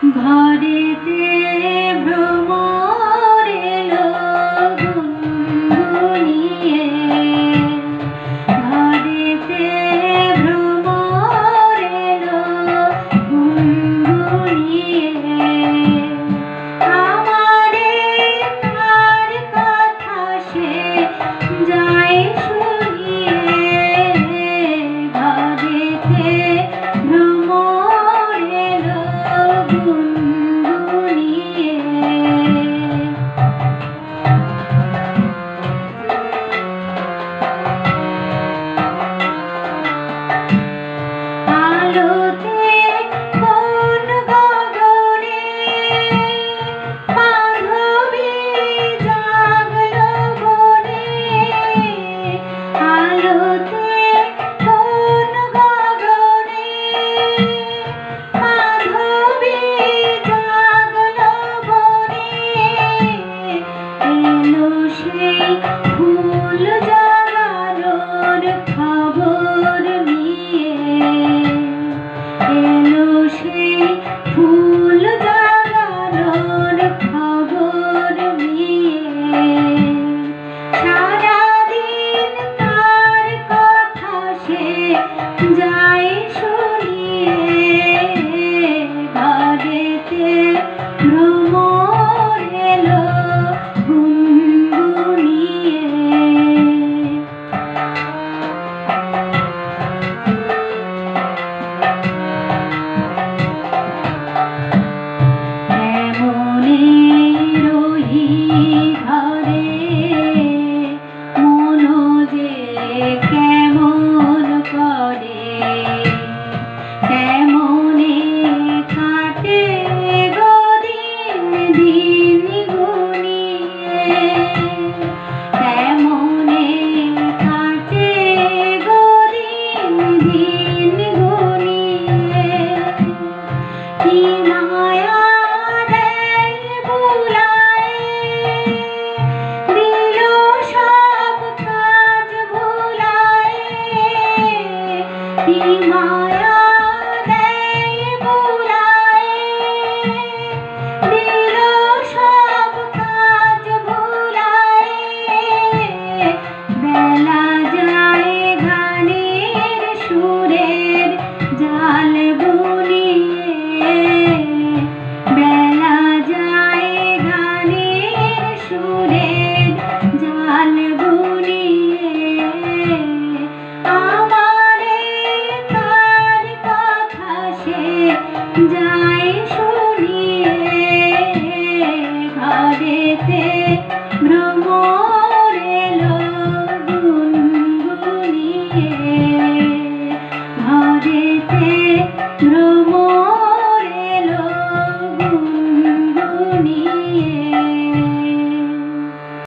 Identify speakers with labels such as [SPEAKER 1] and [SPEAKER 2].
[SPEAKER 1] ঘরেতে ভ্রমর এলো গুনগুনিয়ে, ঘরেতে ভ্রমর এলো গুনগুনিয়ে। আমারে তার কথা সে যায় শুনিয়ে, ঘরেতে ভ্রমর এলো গুনগুনিয়ে। আলোতে কোন গগনে বান্ধবী জাগলো বনে, আলোতে কোন গগনে বান্ধবী জাগলো বনে। এলো সেই ফুল জাগানোর খবর নিয়ে, এলো সেই ফুল জাগানোর খবর নিয়ে। সারাদিন তার কথা সে যায় শুনিয়ে, ঘরেতে ভ্রমর এলো গুনগুনিয়ে। এমনে রহি ঘরে মন যে কেমন করে, কেমনে কাটে গো দিন দিন গুনিয়ে, কেমনে কাটে গো দিন দিন গুনিয়ে। কি মায়া দেয় বুলায়ে, দিল সব কাজ ভুলায়ে। কি মায়া দেয় বুলায়ে, দিল সব কাজ ভুলায়ে। বেলা যায় গানের সুরের জাল বুনিয়ে, বেলা যায় গানের সুরের জাল বুনিয়ে। আমারে তার কথা সে যায় শুনিয়ে, ঘরেতে ভ্রমর এলো গুনগুনিয়ে, ঘরেতে ভ্রমর